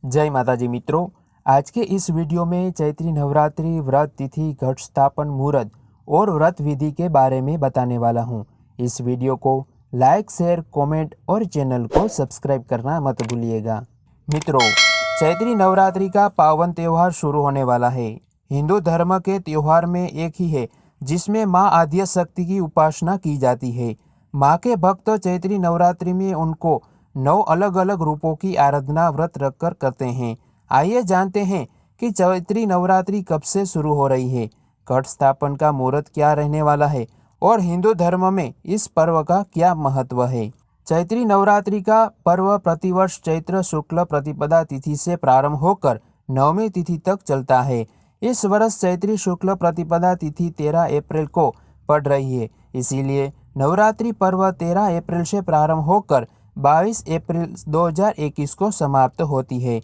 जय माताजी मित्रों, आज के इस वीडियो में चैत्री नवरात्रि व्रत तिथि, घट स्थापन, मुहूर्त और व्रत विधि के बारे में बताने वाला हूं। इस वीडियो को लाइक, शेयर, कमेंट और चैनल को सब्सक्राइब करना मत भूलिएगा। मित्रों, चैत्री नवरात्रि का पावन त्यौहार शुरू होने वाला है। हिंदू धर्म के त्यौहार में एक ही है जिसमें माँ आद्य शक्ति की उपासना की जाती है। माँ के भक्त चैत्री नवरात्रि में उनको 9 अलग अलग रूपों की आराधना व्रत रखकर करते हैं। आइए जानते हैं कि चैत्री नवरात्रि कब से शुरू हो रही है, घट स्थापन का मुहूर्त क्या रहने वाला है और हिंदू धर्म में इस पर्व का क्या महत्व है। चैत्री नवरात्रि का पर्व प्रतिवर्ष चैत्र शुक्ल प्रतिपदा तिथि से प्रारंभ होकर 9वीं तिथि तक चलता है। इस वर्ष चैत्री शुक्ल प्रतिपदा तिथि 13 अप्रैल को पड़ रही है, इसीलिए नवरात्रि पर्व 13 अप्रैल से प्रारंभ होकर 22 अप्रैल 2021 को समाप्त होती है।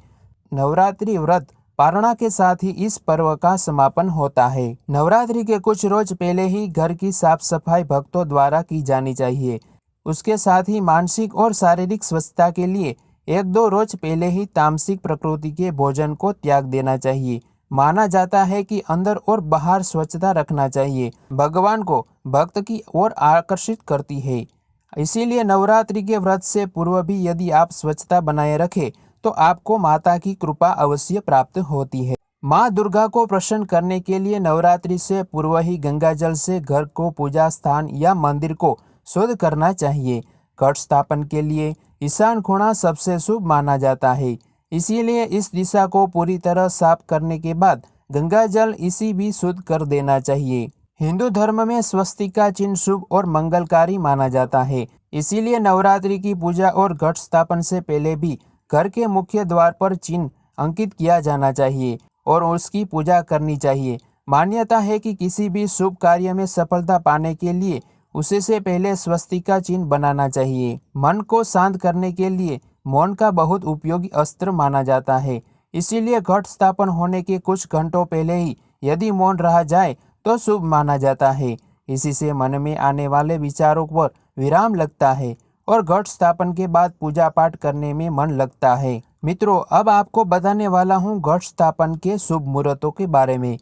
नवरात्रि व्रत पारणा के साथ ही इस पर्व का समापन होता है। नवरात्रि के कुछ रोज पहले ही घर की साफ सफाई भक्तों द्वारा की जानी चाहिए। उसके साथ ही मानसिक और शारीरिक स्वच्छता के लिए 1-2 रोज पहले ही तामसिक प्रकृति के भोजन को त्याग देना चाहिए। माना जाता है कि अंदर और बाहर स्वच्छता रखना चाहिए, भगवान को भक्त की ओर आकर्षित करती है। इसीलिए नवरात्रि के व्रत से पूर्व भी यदि आप स्वच्छता बनाए रखें तो आपको माता की कृपा अवश्य प्राप्त होती है। माँ दुर्गा को प्रसन्न करने के लिए नवरात्रि से पूर्व ही गंगा जल से घर को, पूजा स्थान या मंदिर को शुद्ध करना चाहिए। घट स्थापन के लिए ईशान कोना सबसे शुभ माना जाता है, इसीलिए इस दिशा को पूरी तरह साफ करने के बाद गंगा जल इसी भी शुद्ध कर देना चाहिए। हिंदू धर्म में स्वस्तिका चिन्ह शुभ और मंगलकारी माना जाता है, इसीलिए नवरात्रि की पूजा और घट स्थापन से पहले भी घर के मुख्य द्वार पर चिन्ह अंकित किया जाना चाहिए और उसकी पूजा करनी चाहिए। मान्यता है कि किसी भी शुभ कार्य में सफलता पाने के लिए उसे से पहले स्वस्तिका चिन्ह बनाना चाहिए। मन को शांत करने के लिए मौन का बहुत उपयोगी अस्त्र माना जाता है, इसीलिए घट स्थापन होने के कुछ घंटों पहले ही यदि मौन रहा जाए तो शुभ माना जाता है। इसी से मन में आने वाले विचारों पर विराम लगता है और घट स्थापन के बाद पूजा पाठ करने में मन लगता है। मित्रों, अब आपको बताने वाला हूँ घट स्थापन के शुभ मुहूर्तों के बारे में।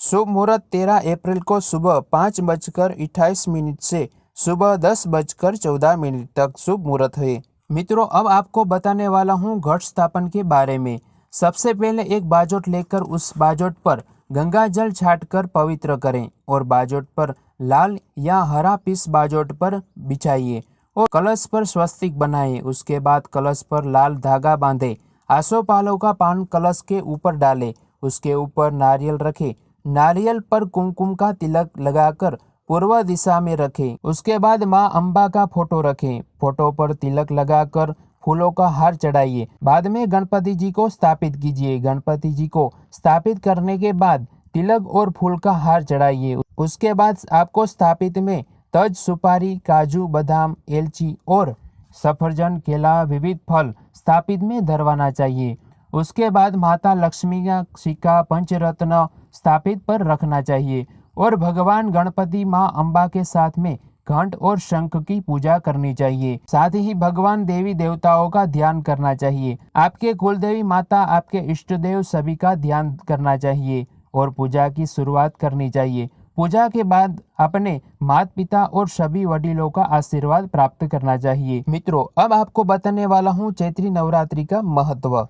शुभ मुहूर्त 13 अप्रैल को सुबह 5:28 से सुबह 10:14 तक शुभ मुहूर्त है। मित्रों, अब आपको बताने वाला हूँ घट स्थापन के बारे में। सबसे पहले एक बाजोट लेकर उस बाजोट पर गंगा जल छाटकर पवित्र करें और बाजोट पर लाल या हरा पीस बाजोट पर बिछाइए और कलश पर स्वस्तिक बनाएं। उसके बाद कलश पर लाल धागा बांधे, आसोपालव का पान कलश के ऊपर डालें, उसके ऊपर नारियल रखें, नारियल पर कुमकुम का तिलक लगाकर पूर्व दिशा में रखें। उसके बाद माँ अम्बा का फोटो रखें, फोटो पर तिलक लगाकर फूलों का हार चढ़ाइए। बाद में गणपति जी को स्थापित कीजिए। गणपति जी को स्थापित करने के बाद तिलक और फूल का हार चढ़ाइए। उसके बाद आपको स्थापित में तज, सुपारी, काजू, बादाम, एलची और सफरजन, केला, विविध फल स्थापित में धरवाना चाहिए। उसके बाद माता लक्ष्मी का सिक्का, पंचरत्न स्थापित पर रखना चाहिए और भगवान गणपति, माँ अम्बा के साथ में घंट और शंख की पूजा करनी चाहिए। साथ ही भगवान देवी देवताओं का ध्यान करना चाहिए। आपके कुलदेवी माता, आपके इष्ट देव सभी का ध्यान करना चाहिए और पूजा की शुरुआत करनी चाहिए। पूजा के बाद अपने माता पिता और सभी वडीलों का आशीर्वाद प्राप्त करना चाहिए। मित्रों, अब आपको बताने वाला हूँ चैत्री नवरात्रि का महत्व।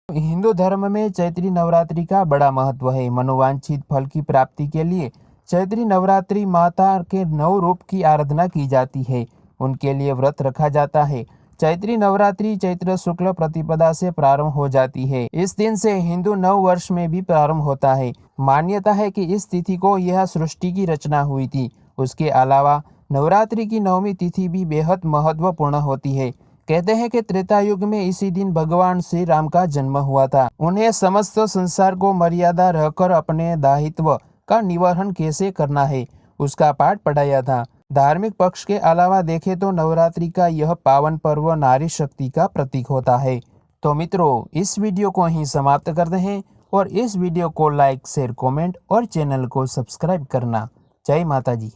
हिंदू धर्म में चैत्री नवरात्रि का बड़ा महत्व है। मनोवांछित फल की प्राप्ति के लिए चैत्री नवरात्रि माता के 9 रूप की आराधना की जाती है, उनके लिए व्रत रखा जाता है। चैत्री नवरात्रि चैत्र शुक्ल प्रतिपदा से प्रारंभ हो जाती है। इस दिन से हिंदू नव वर्ष में भी प्रारंभ होता है। मान्यता है कि इस तिथि को यह सृष्टि की रचना हुई थी। उसके अलावा नवरात्रि की 9वीं तिथि भी बेहद महत्वपूर्ण होती है। कहते हैं कि त्रेता युग में इसी दिन भगवान श्री राम का जन्म हुआ था। उन्हें समस्त संसार को मर्यादा रहकर अपने दायित्व का निवारण कैसे करना है उसका पाठ पढ़ाया था। धार्मिक पक्ष के अलावा देखें तो नवरात्रि का यह पावन पर्व नारी शक्ति का प्रतीक होता है। तो मित्रों, इस वीडियो को यहीं समाप्त करते हैं और इस वीडियो को लाइक, शेयर, कमेंट और चैनल को सब्सक्राइब करना। जय माता जी।